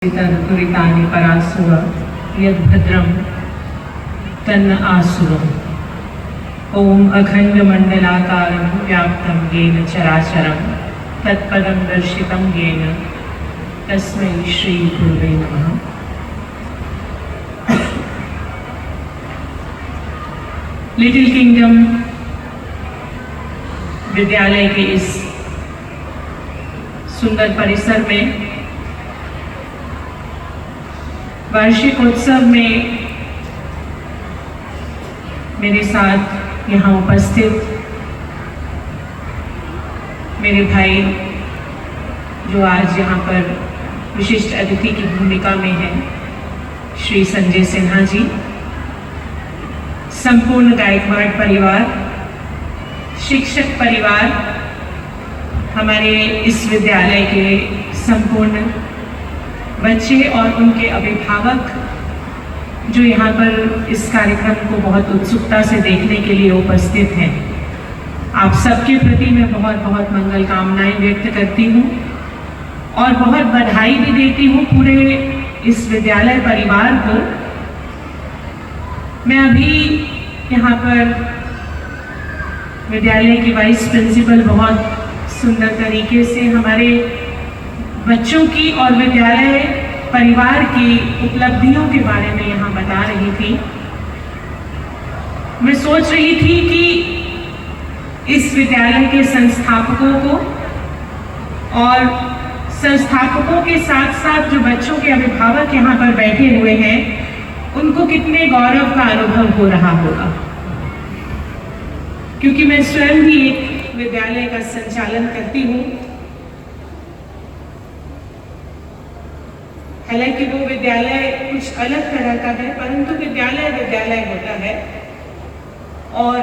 दुरितानि परासुर यद्भद्रं तन्न आसुरम्। ॐ अखण्डमण्डलाकारं व्याप्तं येन चराचरं तत्पदं दर्शितं येन तस्मै श्री गुरुवे नमः। लिटिल किंगडम विद्यालय के इस सुंदर परिसर में वार्षिकोत्सव में मेरे साथ यहाँ उपस्थित मेरे भाई जो आज यहाँ पर विशिष्ट अतिथि की भूमिका में हैं, श्री संजय सिन्हा जी, संपूर्ण गायकवाड़ परिवार, शिक्षक परिवार, हमारे इस विद्यालय के संपूर्ण बच्चे और उनके अभिभावक जो यहाँ पर इस कार्यक्रम को बहुत उत्सुकता से देखने के लिए उपस्थित हैं, आप सबके प्रति मैं बहुत बहुत मंगल कामनाएं व्यक्त करती हूँ और बहुत बधाई भी देती हूँ पूरे इस विद्यालय परिवार को। मैं अभी यहाँ पर विद्यालय की वाइस प्रिंसिपल बहुत सुंदर तरीके से हमारे बच्चों की और विद्यालय परिवार की उपलब्धियों के बारे में यहाँ बता रही थी। मैं सोच रही थी कि इस विद्यालय के संस्थापकों को और संस्थापकों के साथ साथ जो बच्चों के अभिभावक यहाँ पर बैठे हुए हैं, उनको कितने गौरव का अनुभव हो रहा होगा, क्योंकि मैं स्वयं भी एक विद्यालय का संचालन करती हूँ। हालांकि वो विद्यालय कुछ अलग तरह का है, परंतु विद्यालय विद्यालय होता है। और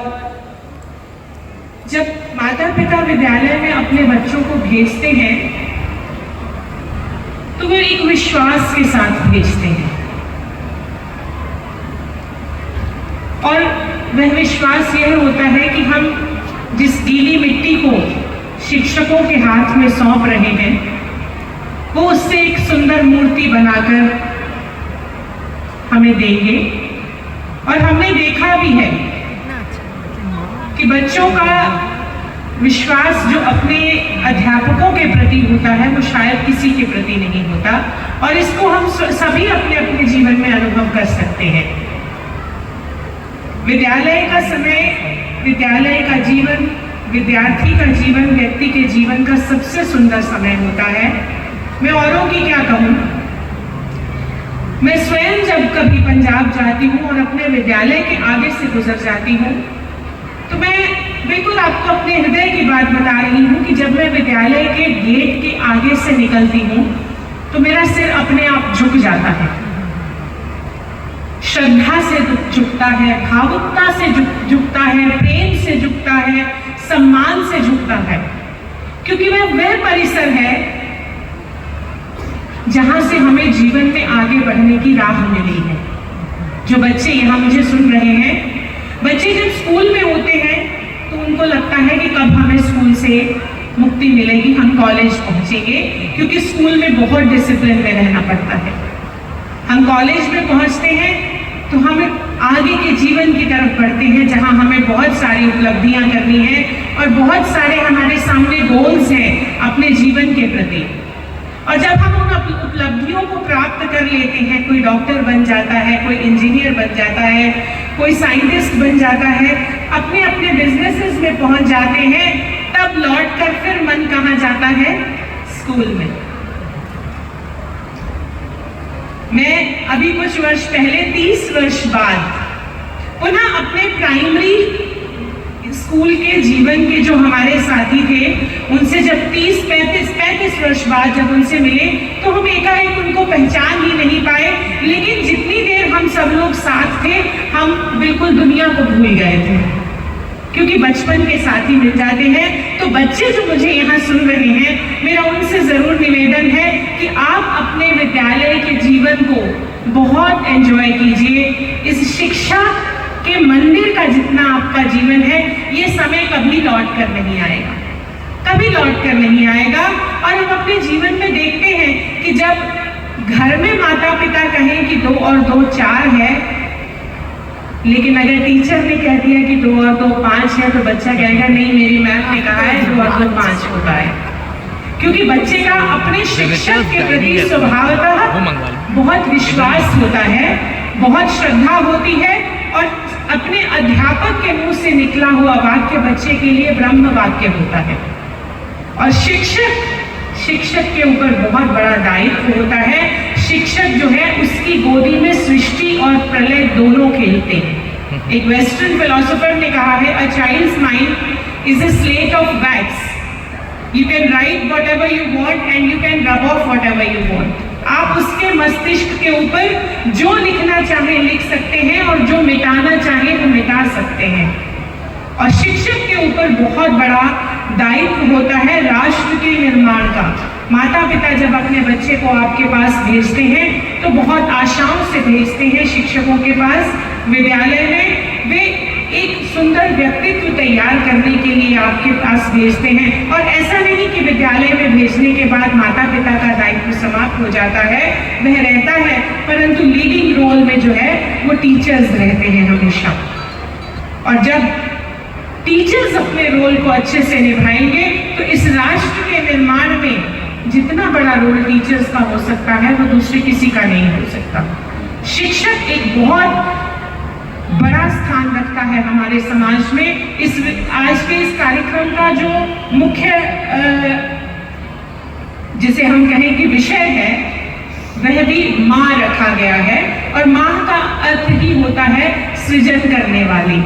जब माता पिता विद्यालय में अपने बच्चों को भेजते हैं तो वे एक विश्वास के साथ भेजते हैं, और वह विश्वास यह होता है कि हम जिस गीली मिट्टी को शिक्षकों के हाथ में सौंप रहे हैं, वो उससे एक सुंदर मूर्ति बनाकर हमें देंगे। और हमने देखा भी है कि बच्चों का विश्वास जो अपने अध्यापकों के प्रति होता है, वो शायद किसी के प्रति नहीं होता, और इसको हम सभी अपने अपने जीवन में अनुभव कर सकते हैं। विद्यालय का समय, विद्यालय का जीवन, विद्यार्थी का जीवन व्यक्ति के जीवन का सबसे सुंदर समय होता है। मैं औरों की क्या कहूँ, मैं स्वयं जब कभी पंजाब जाती हूँ और अपने विद्यालय के आगे से गुजर जाती हूँ, तो मैं बिल्कुल आपको अपने हृदय की बात बता रही हूँ कि जब मैं विद्यालय के गेट के आगे से निकलती हूँ तो मेरा सिर अपने आप झुक जाता है, श्रद्धा से झुकता है, भावुकता से झुकता है, प्रेम से झुकता है, सम्मान से झुकता है, क्योंकि वह परिसर है जहां से हमें जीवन में आगे बढ़ने की राह मिली है। जो बच्चे यहाँ मुझे सुन रहे हैं, बच्चे जब स्कूल में होते हैं तो उनको लगता है कि कब हमें स्कूल से मुक्ति मिलेगी, हम कॉलेज पहुंचेंगे, क्योंकि स्कूल में बहुत डिसिप्लिन में रहना पड़ता है। हम कॉलेज में पहुंचते हैं तो हम आगे के जीवन की तरफ बढ़ते हैं, जहां हमें बहुत सारी उपलब्धियां करनी है और बहुत सारे हमारे सामने गोल्स हैं अपने जीवन के प्रति। और जब हम उन उपलब्धियों को प्राप्त कर लेते हैं, कोई डॉक्टर बन जाता है, कोई इंजीनियर बन जाता है, कोई साइंटिस्ट बन जाता है, अपने अपने बिजनेसेस में पहुंच जाते हैं, तब लौटकर फिर मन कहाँ जाता है? स्कूल में। मैं अभी कुछ वर्ष पहले 30 वर्ष बाद पुनः अपने प्राइमरी स्कूल के जीवन के जो हमारे साथी थे, उनसे जब 35 वर्ष बाद जब उनसे मिले तो हम एकाएक उनको पहचान ही नहीं पाए, लेकिन जितनी देर हम सब लोग साथ थे, हम बिल्कुल दुनिया को भूल गए थे, क्योंकि बचपन के साथी मिल जाते हैं। तो बच्चे जो मुझे यहाँ सुन रहे हैं, मेरा उनसे जरूर निवेदन है कि आप अपने विद्यालय के जीवन को बहुत एंजॉय कीजिए। इस शिक्षा के मंदिर का जितना आपका जीवन है, ये समय कभी लौट कर नहीं आएगा, कभी लौट कर नहीं आएगा। और हम अपने जीवन में देखते हैं कि जब घर में माता पिता कहें कि 2 और 2 4 है, लेकिन अगर टीचर ने कह दिया कि 2 और 2 5 है, तो बच्चा कहेगा नहीं, मेरी मैम ने कहा है 2 और 2 5 होता है। क्योंकि बच्चे का अपने शिक्षक के प्रति स्वभावतः बहुत विश्वास होता है, बहुत श्रद्धा होती है, और अपने अध्यापक के मुंह से निकला हुआ वाक्य बच्चे के लिए ब्रह्म वाक्य होता है। और शिक्षक के ऊपर बहुत बड़ा दायित्व होता है। शिक्षक जो है उसकी गोदी में सृष्टि और प्रलय दोनों खेलते हैं। एक वेस्टर्न फिलोसोफर ने कहा है, a child's mind is a slate of wax, you can write whatever you want and you can rub off whatever you want. आप उसके मस्तिष्क के ऊपर जो लिखना चाहे लिख सकते हैं और जो मिटाना चाहे वो मिटा सकते हैं। और शिक्षक के ऊपर बहुत बड़ा दायित्व होता है राष्ट्र के निर्माण का। माता पिता जब अपने बच्चे को आपके पास भेजते हैं तो बहुत आशाओं से भेजते हैं शिक्षकों के पास। विद्यालय में वे एक सुंदर व्यक्तित्व तैयार करने के लिए आपके पास भेजते हैं। और ऐसा नहीं कि विद्यालय में भेजने के बाद माता पिता का दायित्व समाप्त हो जाता है, वह रहता है, परंतु लीडिंग रोल में जो है वो टीचर्स रहते हैं हमेशा। और जब टीचर्स अपने रोल को अच्छे से निभाएंगे तो इस राष्ट्र के निर्माण में जितना बड़ा रोल टीचर्स का हो सकता है वो दूसरे किसी का नहीं हो सकता। शिक्षक एक बहुत बड़ा स्थान रखता है हमारे समाज में। इस आज के इस कार्यक्रम का जो मुख्य जिसे हम कहें कि विषय है वह भी माँ रखा गया है। और माँ का अर्थ ही होता है सृजन करने वाली।